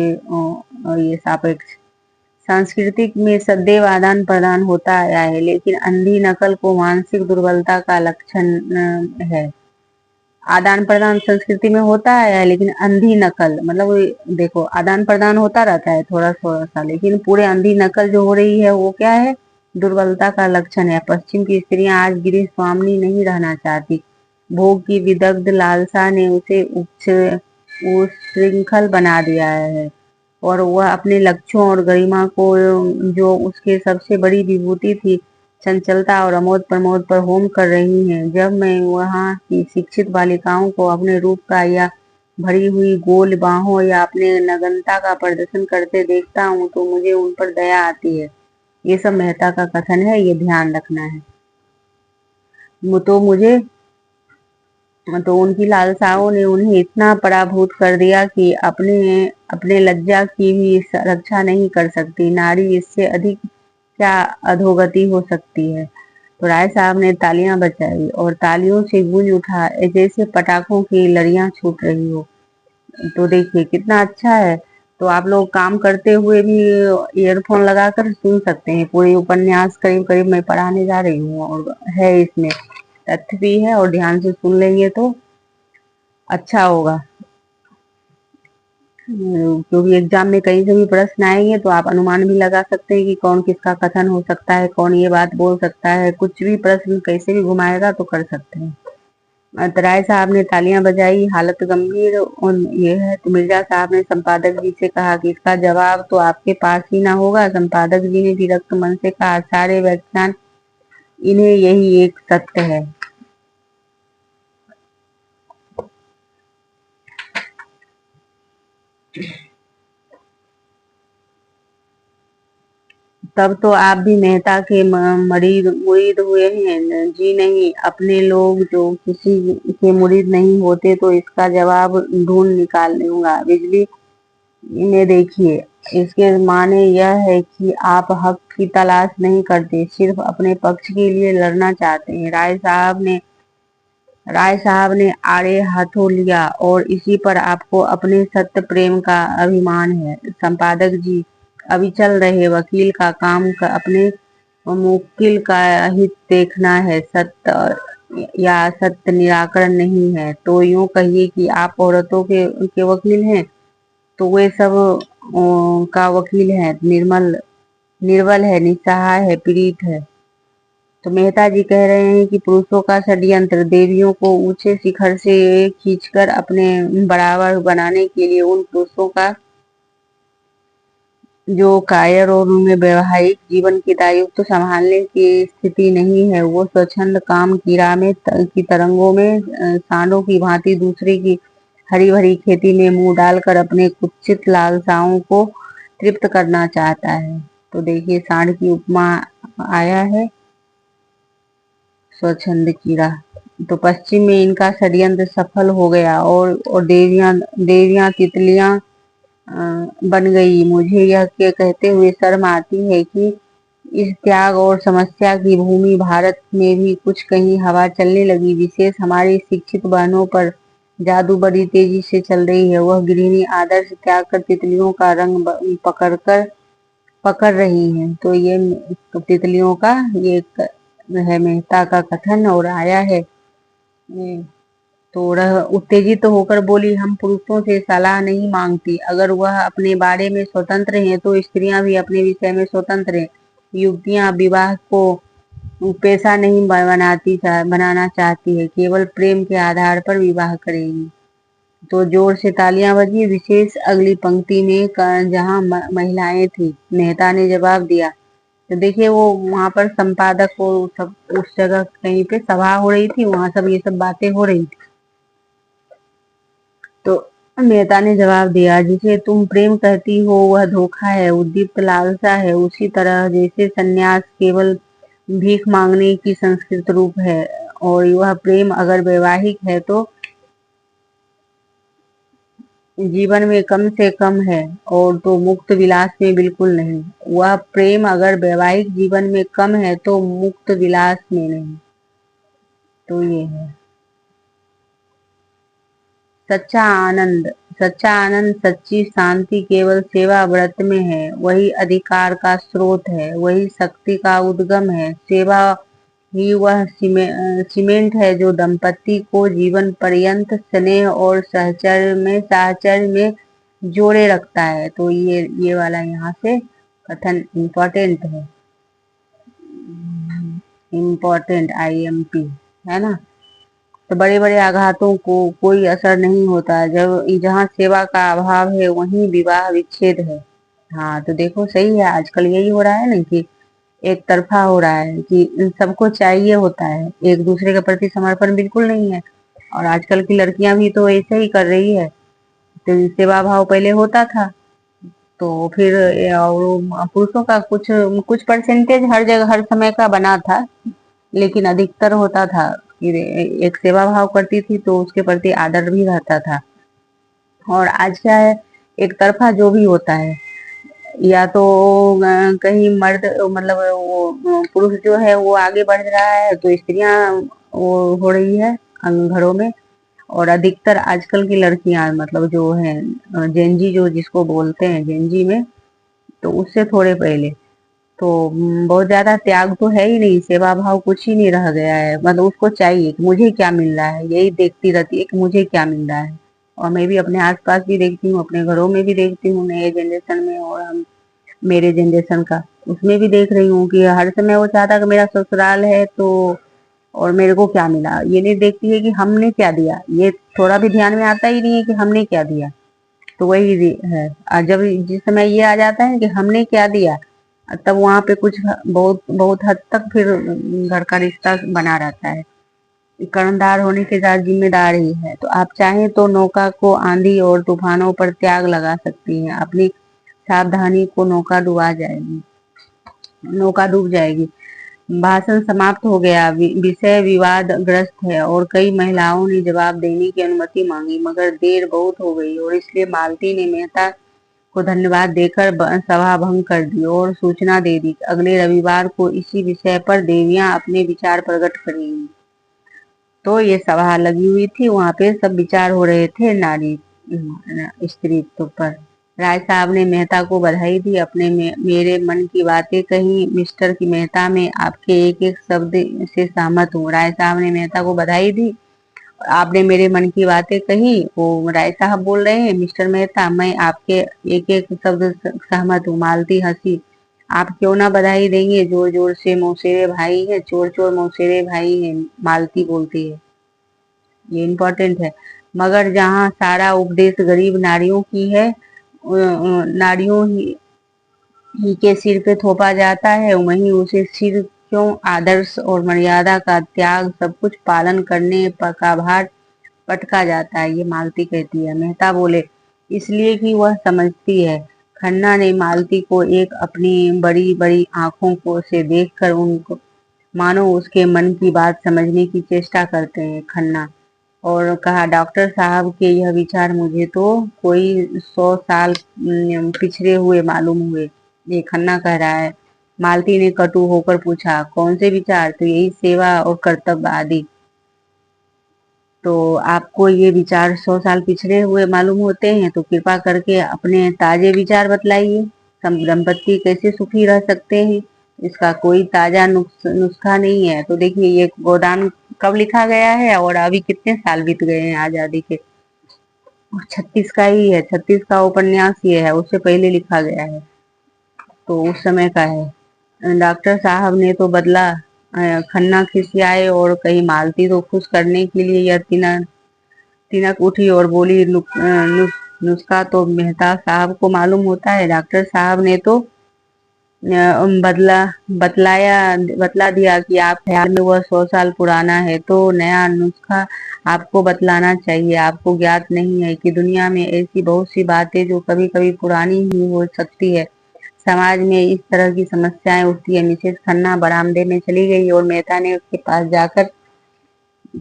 ये सापेक्ष। सांस्कृतिक में सदैव आदान प्रदान होता आया है, लेकिन अंधी नकल को मानसिक दुर्बलता का लक्षण है। आदान प्रदान संस्कृति में होता है, लेकिन अंधी नकल मतलब देखो आदान प्रदान होता रहता है थोड़ा थोड़ा सा, लेकिन पूरे अंधी नकल जो हो रही है वो क्या है, दुर्बलता का लक्षण है। पश्चिम की स्त्रियां आज गृह स्वामिनी नहीं रहना चाहती। भोग की विदग्ध लालसा ने उसे उच्छृंखल बना दिया है, और वह अपने लक्ष्यों और गरिमा को, जो उसके सबसे बड़ी विभूति थी, चंचलता और अमोद प्रमोद पर होम कर रही हैं। जब मैं वहाँ की शिक्षित बालिकाओं को अपने रूप का या भरी हुई गोल बाहों या अपने नग्नता का प्रदर्शन करते देखता हूँ तो मुझे उन पर दया आती है। ये सब मेहता का कथन है, ये ध्यान रखना है। तो मुझे तो उनकी लालसाओं ने उन्हें इतना पराभूत कर दिया कि अपने अपने लज्जा की भी रक्षा नहीं कर सकती। नारी इससे अधिक क्या अधोगति हो सकती है। तो राय साहब ने तालियां बजाई और तालियों से गूंज उठा जैसे पटाखों की लड़ियां छूट रही हो। तो देखिए कितना अच्छा है। तो आप लोग काम करते हुए भी ईयरफोन लगाकर सुन सकते हैं। पूरे उपन्यास करीब करीब मैं पढ़ाने जा रही हूँ, और है इसमें तथ्य भी है, और ध्यान से सुन लेंगे तो अच्छा होगा। क्योंकि एग्जाम में कहीं से भी प्रश्न आएंगे तो आप अनुमान भी लगा सकते हैं कि कौन किसका कथन हो सकता है, कौन ये बात बोल सकता है। कुछ भी प्रश्न कैसे भी घुमाएगा तो कर सकते हैं। राय साहब ने तालियां बजाई, हालत गंभीर और ये है। तो मिर्जा साहब ने संपादक जी से कहा कि इसका जवाब तो आपके पास ही ना होगा। संपादक जी ने विरक्त मन से कहा, सारे व्याख्यान इन्हें यही एक सत्य है। तब तो आप भी मेहता के मुरीद मुरीद हुए हैं। जी नहीं, अपने लोग जो किसी के मुरीद नहीं होते तो इसका जवाब ढूंढ निकाल लूंगा। बिजली में देखिए, इसके माने यह है कि आप हक की तलाश नहीं करते, सिर्फ अपने पक्ष के लिए लड़ना चाहते हैं। राय साहब ने आड़े हाथों लिया, और इसी पर आपको अपने सत्य प्रेम का अभिमान है। संपादक जी, अभी चल रहे वकील का काम अपने मुवक्किल का हित देखना है, सत्य या सत्य निराकरण नहीं है। तो यूं कहिए कि आप औरतों के वकील हैं, तो वे सब का वकील है, निर्बल है, निस्सहाय है, पीड़ित है। तो मेहता जी कह रहे हैं कि पुरुषों का षड्यंत्र देवियों को ऊंचे शिखर से खींचकर अपने बराबर बनाने के लिए उन पुरुषों का जो कायर और उनमें वैवाहिक जीवन की दायित्व संभालने की स्थिति नहीं है, वो स्वच्छंद काम की राह में की तरंगों में सांडों की भांति दूसरे की हरी भरी खेती में मुंह डालकर अपने कुत्सित लालसाओं को तृप्त करना चाहता है। तो देखिए सांड की उपमा आया है, स्वच्छंद की राह। तो पश्चिम में इनका षड्यंत्र सफल हो गया, और देवियां देवियां तितलियां बन गई। मुझे यह के कहते हुए शर्म आती है कि इस त्याग और समस्या की भूमि भारत में भी कुछ कहीं हवा चलने लगी। विशेष हमारी शिक्षित बहनों पर जादू बड़ी तेजी से चल रही है। वह गृहिणी आदर्श त्याग कर तितलियों का रंग पकड़ रही हैं। तो ये तितलियों का ये है मेहता का कथन, और आया है। तो वह उत्तेजित होकर बोली, हम पुरुषों से सलाह नहीं मांगती। अगर वह अपने बारे में स्वतंत्र हैं तो स्त्रियां भी अपने विषय में स्वतंत्र हैं। युवतियां विवाह को पेशा नहीं बनाना चाहती है, केवल प्रेम के आधार पर विवाह करेगी। तो जोर से तालियां बजी। विशेष अगली पंक्ति में जहां महिलाएं थी, मेहता ने जवाब दिया। तो देखिए वो वहां पर संपादक को सब उस जगह कहीं पे सभा हो रही थी, वहां सब ये सब बातें हो रही थी। तो मेहता ने जवाब दिया, जिसे तुम प्रेम कहती हो वह धोखा है, उद्दीप्त लालसा है। उसी तरह जैसे सन्यास केवल भीख मांगने की संस्कृत रूप है, और वह प्रेम अगर वैवाहिक है तो जीवन में कम से कम है, और तो मुक्त विलास में बिल्कुल नहीं। वह प्रेम अगर वैवाहिक जीवन में कम है तो मुक्त विलास में नहीं। तो ये है सच्चा आनंद। सच्चा आनंद, सच्ची शांति केवल सेवा व्रत में है। वही अधिकार का स्रोत है, वही शक्ति का उद्गम है। सेवा ही वह सीमेंट है जो दंपति को जीवन पर्यंत स्नेह और साहचर्य में जोड़े रखता है। तो ये वाला यहाँ से कथन इम्पोर्टेंट है। इम्पोर्टेंट, IMP, है ना। तो बड़े बड़े आघातों को कोई असर नहीं होता। जब जहाँ सेवा का अभाव है वहीं विवाह विच्छेद है। हाँ, तो देखो सही है, आजकल यही हो रहा है ना कि एक तरफा हो रहा है कि इन सबको चाहिए होता है, एक दूसरे के प्रति समर्पण बिल्कुल नहीं है। और आजकल की लड़कियां भी तो ऐसे ही कर रही है। तो सेवा भाव पहले होता था, तो फिर और पुरुषों का कुछ कुछ परसेंटेज हर जगह हर समय का बना था, लेकिन अधिकतर होता था कि एक सेवा भाव करती थी तो उसके प्रति आदर भी रहता था। और आज क्या है, एक तरफा जो भी होता है, या तो कहीं मर्द मतलब वो पुरुष जो है वो आगे बढ़ रहा है तो स्त्रियां वो हो रही है घरों में। और अधिकतर आजकल की लड़कियां मतलब जो है जेनजी जो जिसको बोलते हैं जेनजी में, तो उससे थोड़े पहले तो बहुत ज्यादा त्याग तो है ही नहीं, सेवा भाव कुछ ही नहीं रह गया है। मतलब उसको चाहिए कि मुझे क्या मिल रहा है, यही देखती रहती है कि मुझे क्या मिल रहा है। और मैं भी अपने आसपास भी देखती हूँ, अपने घरों में भी देखती हूँ, नए जनरेशन में और हम मेरे जनरेशन का उसमें भी देख रही हूँ कि हर समय वो चाहता कि मेरा ससुराल है तो और मेरे को क्या मिला। ये नहीं देखती है कि हमने क्या दिया, ये थोड़ा भी ध्यान में आता ही नहीं है कि हमने क्या दिया। तो वही है। और जब जिस समय ये आ जाता है कि हमने क्या दिया, तब वहां पे कुछ बहुत बहुत हद तक फिर घर का रिश्ता बना रहता है। कर्णधार होने के साथ जिम्मेदार ही है। तो आप चाहें तो नौका को आंधी और तूफानों पर त्याग लगा सकती हैं। अपनी सावधानी को नौका डूब जाएगी। भाषण समाप्त हो गया। विषय विवाद ग्रस्त है और कई महिलाओं ने जवाब देने की अनुमति मांगी, मगर देर बहुत हो गई और इसलिए मालती ने मेहता को धन्यवाद देकर सभा भंग कर दी और सूचना दे दी कि अगले रविवार को इसी विषय पर देवियां अपने विचार प्रकट करेंगी। तो ये सभा लगी हुई थी, वहां पे सब विचार हो रहे थे नारी स्त्रीत्व पर। राय साहब ने मेहता को बधाई दी। अपने मेरे मन की बातें कही मिस्टर की मेहता, में आपके एक एक शब्द से सहमत हूँ। राय साहब ने मेहता को बधाई दी। आपने मेरे मन की बातें कही, वो राय साहब बोल रहे हैं मिस्टर मेहता, मैं आपके एक एक शब्द सहमत हूँ। मालती हंसी। आप क्यों ना बधाई देंगे, जोर जोर से मौसेरे भाई है, चोर चोर मौसेरे भाई है, मालती बोलती है। ये इम्पोर्टेंट है। मगर जहाँ सारा उपदेश गरीब नारियों की है, नारियों ही के सिर पे थोपा जाता है, वहीं उसे सिर क्यों आदर्श और मर्यादा का त्याग सब कुछ पालन करने का भार पटका जाता है। ये मालती कहती है। मेहता बोले, इसलिए कि वह समझती है। खन्ना ने मालती को एक अपनी बड़ी बड़ी आंखों को से देखकर उनको मानो उसके मन की बात समझने की चेष्टा करते हैं। खन्ना और कहा, डॉक्टर साहब के यह विचार मुझे तो कोई 100 साल पिछड़े हुए मालूम हुए। ये खन्ना कह रहा है। मालती ने कटु होकर पूछा, कौन से विचार? तो यही सेवा और कर्तव्य आदि। तो आपको ये विचार 100 साल पिछड़े हुए मालूम होते हैं तो कृपा करके अपने ताजे विचार बतलाइए। दंपति कैसे सुखी रह सकते हैं, इसका कोई ताजा नुस्खा नहीं है। तो देखिए ये गोदान कब लिखा गया है और अभी कितने साल बीत गए हैं आजादी के। 36 का ही है, 36 का उपन्यास ये है, उससे पहले लिखा गया है। तो उस समय का है। डॉक्टर साहब ने तो बदला। खन्ना खिसियाए और कही, मालती तो खुश करने के लिए यह तिनक उठी और बोली, नुस्खा तो मेहता साहब को मालूम होता है। डॉक्टर साहब ने तो बदला बतला दिया कि आप ख्याल में वह 100 साल पुराना है, तो नया नुस्खा आपको बतलाना चाहिए। आपको ज्ञात नहीं है कि दुनिया में ऐसी बहुत सी बातें जो कभी कभी पुरानी ही हो सकती है। समाज में इस तरह की समस्याएं उठती है। मिसेस खन्ना बरामदे में चली गई और मेहता ने उसके पास जाकर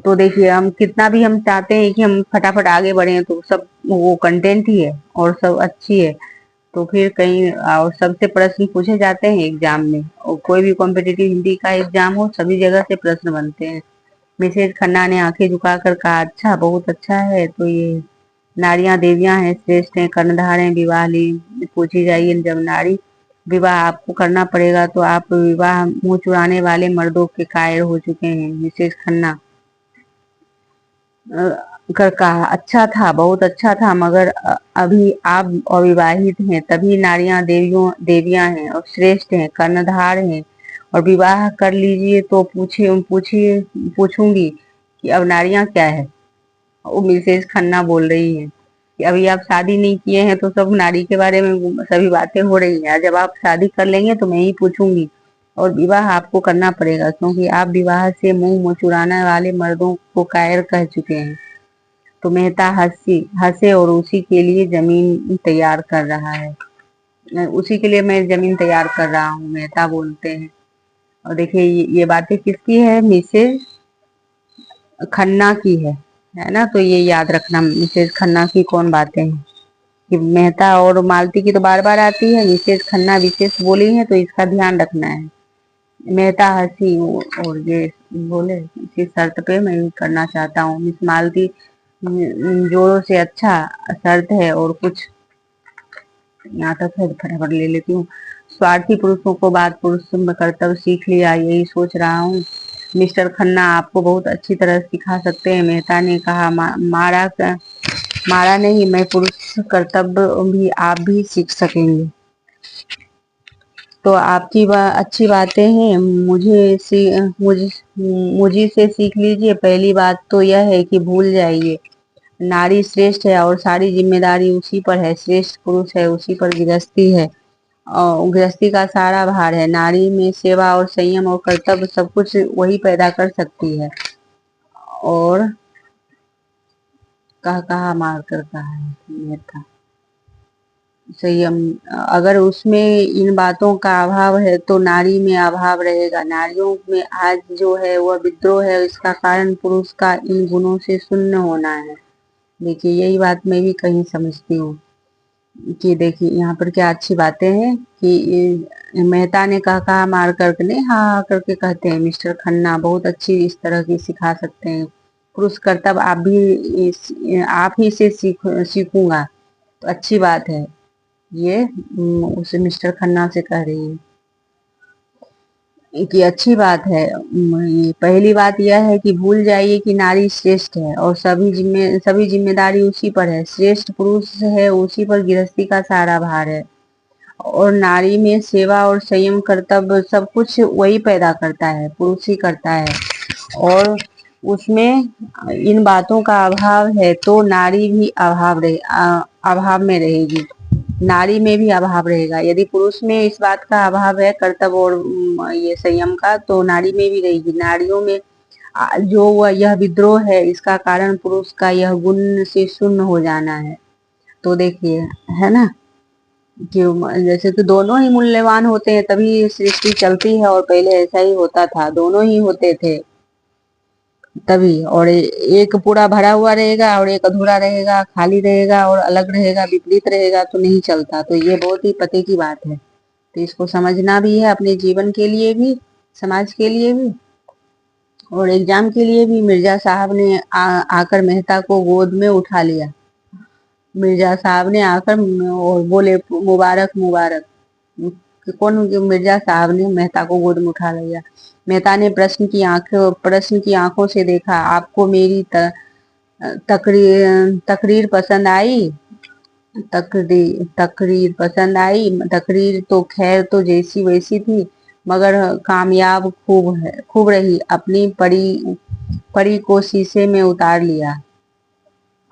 तो देखिए, हम कितना भी हम चाहते हैं कि हम फटाफट आगे बढ़े, तो सब वो कंटेंट ही है और सब अच्छी है। तो फिर कहीं और सबसे प्रश्न पूछे जाते हैं एग्जाम में, और कोई भी कॉम्पिटिटिव हिंदी का एग्जाम हो, सभी जगह से प्रश्न बनते हैं। मिसेज खन्ना ने आंखें झुकाकर कहा, अच्छा, बहुत अच्छा है। तो ये नारियां देवियां हैं, श्रेष्ठ हैं, कर्णधार हैं, विवाह ली पूछी जाइए, जब नारी विवाह आपको करना पड़ेगा तो आप विवाह मुंह चुराने वाले मर्दों के कायर हो चुके हैं। मिसेज खन्ना कर कहा, अच्छा था, बहुत अच्छा था, मगर अभी आप अविवाहित हैं, तभी नारियां देवियां हैं और श्रेष्ठ हैं, कर्णधार हैं, और विवाह कर लीजिए तो पूछिए पूछूंगी कि अब नारियां क्या है। वो मिसेज खन्ना बोल रही है कि अभी आप शादी नहीं किए हैं तो सब नारी के बारे में सभी बातें हो रही हैं, जब आप शादी कर लेंगे तो मैं ही पूछूंगी, और विवाह आपको करना पड़ेगा, क्योंकि आप विवाह से मुंह चुराने वाले मर्दों को कायर कह चुके हैं। तो मेहता हंसी हंसे और उसी के लिए जमीन तैयार कर रहा है। उसी के लिए मैं जमीन तैयार कर रहा हूँ, मेहता बोलते हैं। और देखिए, ये बातें किसकी है? मिसेज खन्ना की है ना। तो ये याद रखना, मिसेज खन्ना की कौन बातें हैं, कि मेहता और मालती की तो बार बार आती है, मिसेज खन्ना विशेष बोली है, तो इसका ध्यान रखना है। मेहता हंसी और ये बोले, इसी शर्त पे मैं करना चाहता हूँ। मिस मालती, जोरों से, अच्छा शर्त है, और कुछ यहाँ तक है, फटाफट ले लेती हूँ। स्वार्थी पुरुषों को बात पुरुष में कर्तव्य सीख लिया, यही सोच रहा हूँ। मिस्टर खन्ना आपको बहुत अच्छी तरह सिखा सकते हैं। मेहता ने कहा, मारा नहीं, मैं पुरुष कर्तव्य भी आप भी सीख सकेंगे। तो आपकी अच्छी बातें हैं, मुझे से सीख लीजिए। पहली बात तो यह है कि भूल जाइए, नारी श्रेष्ठ है और सारी जिम्मेदारी उसी पर है। श्रेष्ठ पुरुष है, उसी पर गृहस्थी है, और गृहस्थी का सारा भार है। नारी में सेवा और संयम और कर्तव्य सब कुछ वही पैदा कर सकती है। और कहा मार कर कहा है मेहता, संयम, अगर उसमें इन बातों का अभाव है तो नारी में अभाव रहेगा। नारियों में आज जो है वह विद्रोह है, इसका कारण पुरुष का इन गुणों से शून्य होना है। देखिए, यही बात मैं भी कहीं समझती हूँ, कि देखिए यहाँ पर क्या अच्छी बातें हैं कि मेहता ने कहा मार करके नहीं, हाँ हाँ करके कहते हैं। मिस्टर खन्ना बहुत अच्छी इस तरह की सिखा सकते हैं। पुरुष कर्तव्य आप ही से सीखूंगा, तो अच्छी बात है। ये उसे मिस्टर खन्ना से कह रही है कि अच्छी बात है। ये पहली बात यह है कि भूल जाइए कि नारी श्रेष्ठ है और सभी जिम्मेदारी उसी पर है। श्रेष्ठ पुरुष है, उसी पर गृहस्थी का सारा भार है, और नारी में सेवा और संयम कर्तव्य सब कुछ वही पैदा करता है, पुरुष ही करता है। और उसमें इन बातों का अभाव है तो नारी भी अभाव में रहेगी, नारी में भी अभाव रहेगा। यदि पुरुष में इस बात का अभाव है, कर्तव्य और ये संयम का, तो नारी में भी रहेगी। नारियों में जो वह यह विद्रोह है, इसका कारण पुरुष का यह गुण से शून्य हो जाना है। तो देखिए, है ना, कि जैसे कि दोनों ही मूल्यवान होते हैं तभी सृष्टि चलती है, और पहले ऐसा ही होता था, दोनों ही होते थे तभी। और एक पूरा भरा हुआ रहेगा और एक अधूरा रहेगा, खाली रहेगा और अलग रहेगा, विपरीत रहेगा, तो नहीं चलता। तो ये बहुत ही पते की बात है, तो इसको समझना भी है, अपने जीवन के लिए भी, समाज के लिए भी, और एग्जाम के लिए भी। मिर्जा साहब ने आकर मेहता को गोद में उठा लिया। मिर्जा साहब ने आकर और बोले, मुबारक मुबारक। कौन? मिर्जा साहब ने मेहता को गोद में उठा लिया। मेहता ने प्रश्न की आंखों से देखा, आपको मेरी तकरीर पसंद आई? तकरीर पसंद आई? तकरीर तो खैर तो जैसी वैसी थी, मगर कामयाब खूब रही। अपनी परी को शीशे में उतार लिया।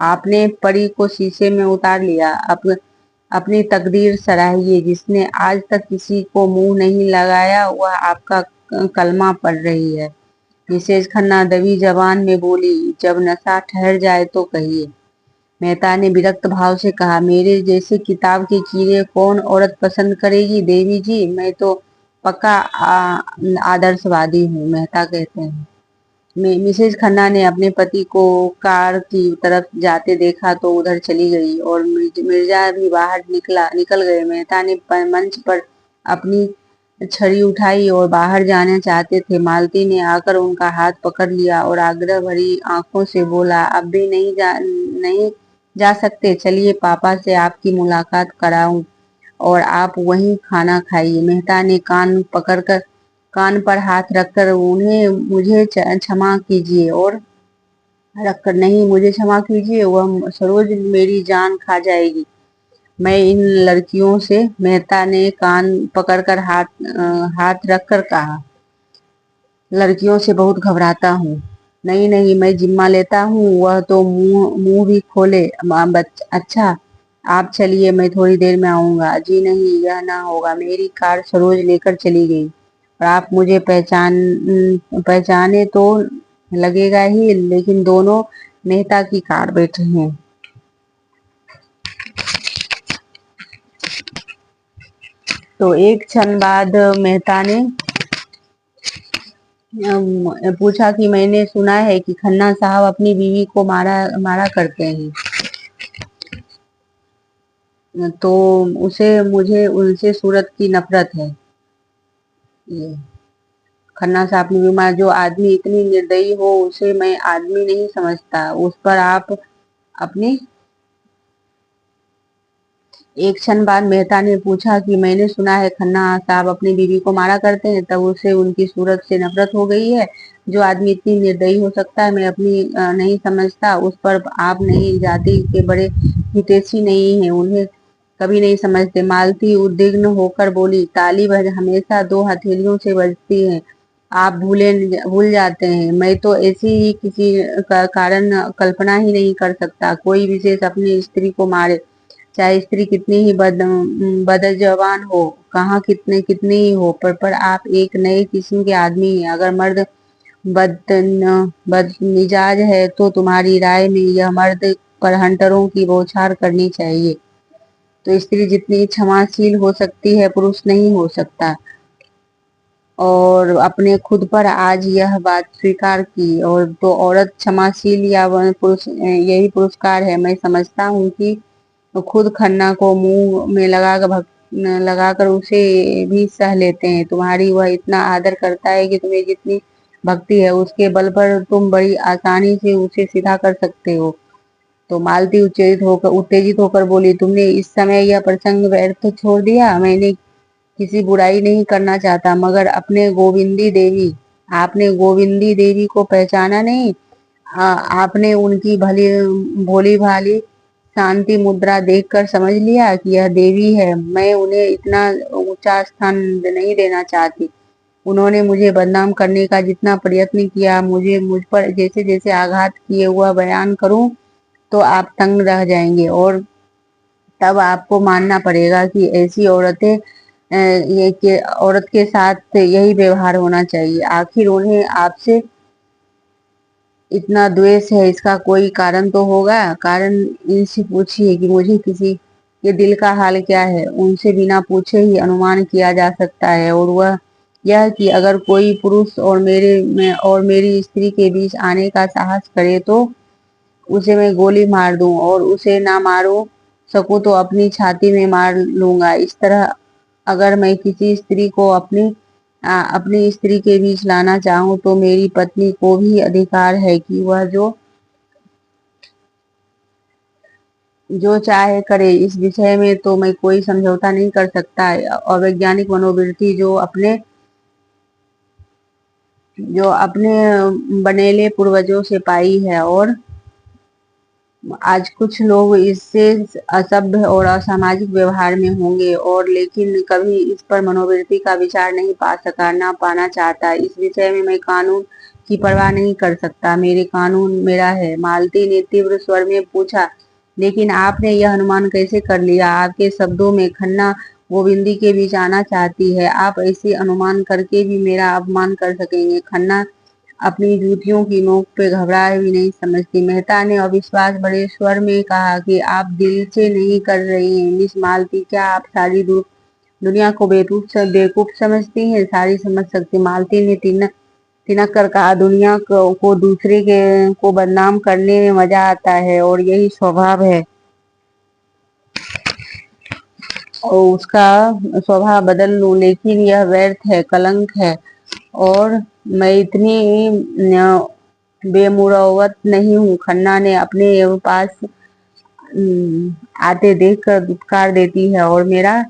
आपने परी को शीशे में उतार लिया। अपनी तकदीर सराहिए, जिसने आज तक किसी को मुंह नहीं लगाया, वह आपका कलमा पढ़ रही है। मिसेज खन्ना दबी जबान में बोली, जब नशा ठहर जाए तो कहिए। मेहता ने विरक्त भाव से कहा, मेरे जैसे किताब के कीड़े कौन औरत पसंद करेगी देवी जी, मैं तो पक्का आदर्शवादी हूँ। मेहता कहते हैं, मिसेज खन्ना ने अपने पति को कार की तरफ जाते देखा तो उधर चली गई और मिर्जा भी बाहर निकल गए। मेहता ने मंच पर अपनी छड़ी उठाई और बाहर जाना चाहते थे। मालती ने आकर उनका हाथ पकड़ लिया और आग्रह भरी आंखों से बोला, अब भी नहीं जा सकते? चलिए पापा से आपकी मुलाकात कराऊं और आप वहीं खाना खाइए। मेहता ने कान पर हाथ रखकर उन्हें मुझे क्षमा कीजिए और रखकर नहीं, मुझे क्षमा कीजिए, वह सरोज मेरी जान खा जाएगी। मैं इन लड़कियों से, मेहता ने कान पकड़कर हाथ रखकर कहा, लड़कियों से बहुत घबराता हूँ। नहीं नहीं, मैं जिम्मा लेता हूँ। वह तो मुंह मुंह भी खोले। अच्छा, आप चलिए, मैं थोड़ी देर में आऊंगा। जी नहीं, यह ना होगा। मेरी कार सरोज लेकर चली गई और आप मुझे पहचाने तो लगेगा ही, लेकिन दोनों मेहता की कार बैठे हैं। तो एक क्षण बाद मेहता ने पूछा कि मैंने सुना है कि खन्ना साहब अपनी बीवी को मारा मारा करते हैं, तो उसे मुझे उनसे सूरत की नफरत है। ये खन्ना साहब अपनी बीमार, जो आदमी इतनी निर्दयी हो उसे मैं आदमी नहीं समझता। उस पर आप अपनी एक क्षण बाद मेहता ने पूछा कि मैंने सुना है खन्ना साहब अपनी बीवी को मारा करते हैं, तब उसे उनकी सूरत से नफरत हो गई है। जो आदमी इतनी निर्दयी हो सकता है मैं अपनी नहीं समझता। उस पर आप नहीं, जाति के बड़े हितैषी नहीं है, उन्हें कभी नहीं समझते। मालती उद्विग्न होकर बोली, ताली हमेशा दो हथेलियों से बजती है, आप भूल जाते हैं। मैं तो ऐसी ही किसी का कारण कल्पना ही नहीं कर सकता। कोई विशेष अपनी स्त्री को मारे, चाहे स्त्री कितनी ही बदजबान हो, कहाँ कितने कितनी ही हो, पर आप एक नए किस्म के आदमी हैं। अगर मर्द बदमिजाज है तो तुम्हारी राय में यह मर्द पर हंटरों की बौछार करनी चाहिए। तो स्त्री जितनी क्षमाशील हो सकती है, पुरुष नहीं हो सकता। और अपने खुद पर आज यह बात स्वीकार की। और तो औरत क्षमाशील या वह पुरुष, यही पुरस्कार है। मैं समझता हूँ कि खुद खन्ना को मुंह में लगाकर उसे भी सह लेते हैं। तुम्हारी वह इतना आदर करता है कि तुम्हें जितनी भक्ति है उसके बल पर तुम बड़ी आसानी से उसे सीधा कर सकते हो। तो मालती उत्तेजित होकर बोली, तुमने इस समय यह प्रसंग व्यर्थ छोड़ दिया। मैंने किसी बुराई नहीं करना चाहता, मगर अपने गोविंदी देवी आपने गोविंदी देवी को पहचाना नहीं? आपने उनकी भली भोली भाली शांति मुद्रा देखकर समझ लिया कि यह देवी है। मैं उन्हें इतना ऊंचा स्थान नहीं देना चाहती। उन्होंने मुझे बदनाम करने का जितना प्रयत्न किया, मुझ पर जैसे जैसे आघात किए, हुआ बयान करूं तो आप तंग रह जाएंगे और तब आपको मानना पड़ेगा कि ऐसी औरत के साथ यही व्यवहार होना चाहिए। आखिर उन्हें आपसे इतना द्वेष है, इसका कोई कारण तो होगा। कारण इनसे पूछिए कि मुझे किसी के दिल का हाल क्या है। उनसे बिना पूछे ही अनुमान किया जा सकता है, और वह यह कि अगर कोई पुरुष और मेरी स्त्री के बीच आने का साहस करे तो उसे मैं गोली मार दूं, और उसे ना मारो सकूं तो अपनी छाती में मार लूंगा। इस तरह अगर मैं किसी स्त्री को अपनी स्त्री के बीच लाना चाहूं तो मेरी पत्नी को भी अधिकार है कि वह जो जो चाहे करे। इस विषय में तो मैं कोई समझौता नहीं कर सकता। अवैज्ञानिक मनोवृत्ति जो अपने बनेले पूर्वजों से पाई है, और आज कुछ लोग इससे असभ्य और असामाजिक व्यवहार में होंगे, और लेकिन कभी इस पर मनोवृत्ति का विचार नहीं पा सका, ना पाना चाहता। इस विषय में मैं कानून की परवाह नहीं कर सकता। मेरे कानून मेरा है। मालती ने तीव्र स्वर में पूछा, लेकिन आपने यह अनुमान कैसे कर लिया? आपके शब्दों में खन्ना गोविंदी के बीच आना चाहती है। आप ऐसे अनुमान करके भी मेरा अपमान कर सकेंगे? खन्ना अपनी जूतियों की नोक पे घबराए भी नहीं समझती। मेहता ने अविश्वास भरे स्वर में कहा कि आप दिल से नहीं कर रही हैं मिस मालती। क्या आप सारी दुनिया को बेवकूफ समझती हैं? सारी समझ सकती। मालती ने तिनक्कर कहा, दुनिया को दूसरे के को बदनाम करने में मजा आता है और यही स्वभाव है, और उसका स्वभाव बदल लूं, लेकिन यह व्यर्थ है, कलंक है, और मैं इतनी बेमुरौवत नहीं हूँ। खन्ना ने अपने पास आते देखकर दुत्कार देती है, और मेरा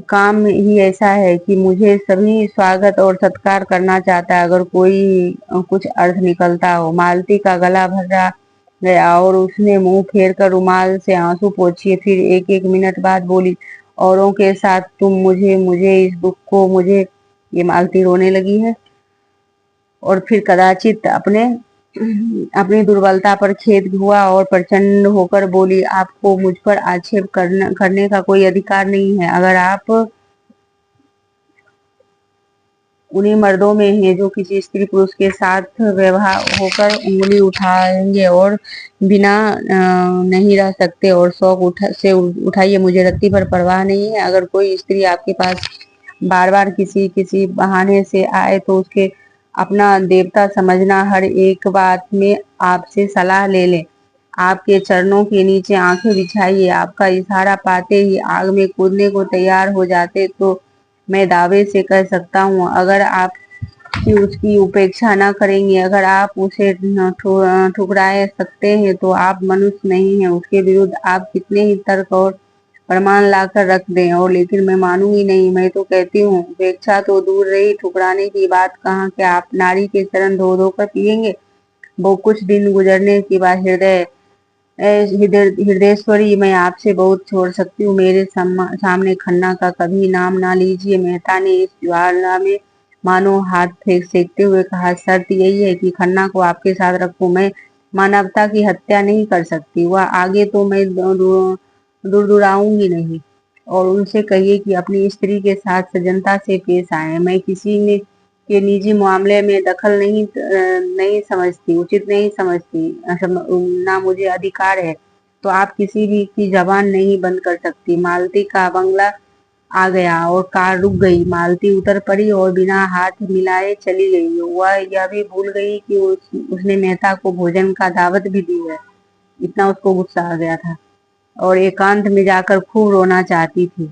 काम ही ऐसा है कि मुझे सभी स्वागत और सत्कार करना चाहता है, अगर कोई कुछ अर्थ निकलता हो। मालती का गला भरा गया और उसने मुंह फेर कर रुमाल से आंसू पोंछे, फिर एक एक मिनट बाद बोली, औरों के साथ तुम मुझे मुझे इस दुख को मुझे। ये मालती रोने लगी है और फिर कदाचित अपनी दुर्बलता पर खेद हुआ और प्रचंड होकर बोली, आपको मुझ पर आक्षेप करने का कोई अधिकार नहीं है। अगर आप उन्हीं मर्दों में हैं जो किसी स्त्री पुरुष के साथ व्यवहार होकर उंगली उठाएंगे और बिना नहीं रह सकते, और शौक उठाइए, मुझे रत्ती पर परवाह नहीं है। अगर कोई स्त्री आपके पास बार बार किसी किसी बहाने से आए तो उसके अपना देवता समझना, हर एक बात में आपसे सलाह ले ले, आपके चरणों के नीचे आंखें बिछाइए, आपका इशारा पाते ही आग में कूदने को तैयार हो जाते, तो मैं दावे से कह सकता हूँ, अगर आप कि उसकी उपेक्षा न करेंगे, अगर आप उसे ठुकरा सकते हैं तो आप मनुष्य नहीं हैं। उसके विरुद्ध आप कितने ही तर्क और प्रमाण लाकर रख दें, और लेकिन मैं मानूंगी नहीं। मैं तो कहती हूँ, उपेक्षा तो दूर रही, ठुकराने की बात कहाँ, क्या आप नारी के चरण धो धो कर पिएंगे? वो कुछ दिन गुजरने के बाद हृदयेश्वरी, मैं आपसे बहुत छोड़ सकती हूँ, मेरे सामने खन्ना का कभी नाम ना लीजिए। मेहता ने इस ज्वाला में मानो हाथ फेंक सेकते हुए कहा, शर्त यही है कि खन्ना को आपके साथ रखूं। मैं मानवता की हत्या नहीं कर सकती, वह आगे तो मैं दुराऊंगी नहीं, और उनसे कहिए कि अपनी स्त्री के साथ सज्जनता से पेश आए। मैं किसी ने के निजी मामले में दखल नहीं समझती, उचित नहीं समझती, ना मुझे अधिकार है, तो आप किसी भी की जबान नहीं बंद कर सकती। मालती का बंगला आ गया और कार रुक गई। मालती उतर पड़ी और बिना हाथ मिलाए चली गई। वह यह भी भूल गई कि उसने मेहता को भोजन का दावत भी दी है, इतना उसको गुस्सा आ गया था, और एकांत में जाकर खूब रोना चाहती थी।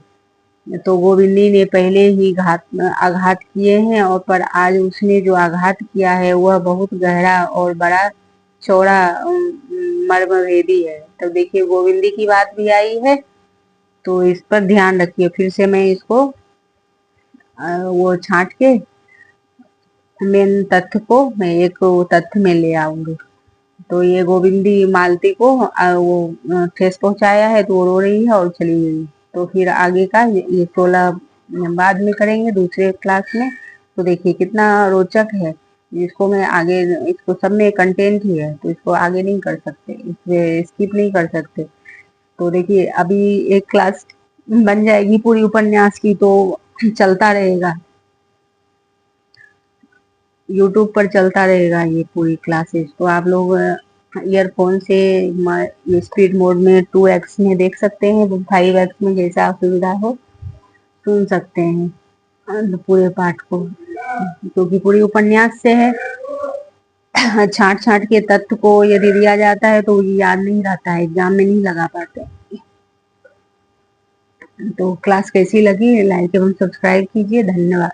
तो गोविंदी ने पहले ही आघात किए हैं, और पर आज उसने जो आघात किया है वह बहुत गहरा और बड़ा चौड़ा मर्मभेदी है। तो देखिए, गोविंदी की बात भी आई है, तो इस पर ध्यान रखिए। फिर से मैं इसको वो छांट के मेन तथ्य को मैं एक वो तथ्य में ले आऊंगी। तो ये गोविंदी मालती को वो ठेस पहुंचाया है, तो वो रो रही है और चली गई। तो फिर आगे का ये 16 बाद में करेंगे दूसरे क्लास में। तो देखिए कितना रोचक है, इसको मैं आगे, इसको सब में कंटेंट ही है, तो इसको आगे नहीं कर सकते, इसमें स्किप नहीं कर सकते। तो देखिए, अभी एक क्लास बन जाएगी पूरी उपन्यास की, तो चलता रहेगा, यूट्यूब पर चलता रहेगा ये पूरी क्लासेस। तो आप लोग ईयरफोन से स्पीड मोड में 2x में देख सकते हैं, 5x में, जैसा सुविधा हो सुन सकते हैं पूरे पाठ को, क्योंकि पूरी उपन्यास से है। छांट छांट के तथ्य को यदि दिया जाता है तो ये याद नहीं रहता है, एग्जाम में नहीं लगा पाते। तो क्लास कैसी लगी, लाइक एवं सब्सक्राइब कीजिए। धन्यवाद।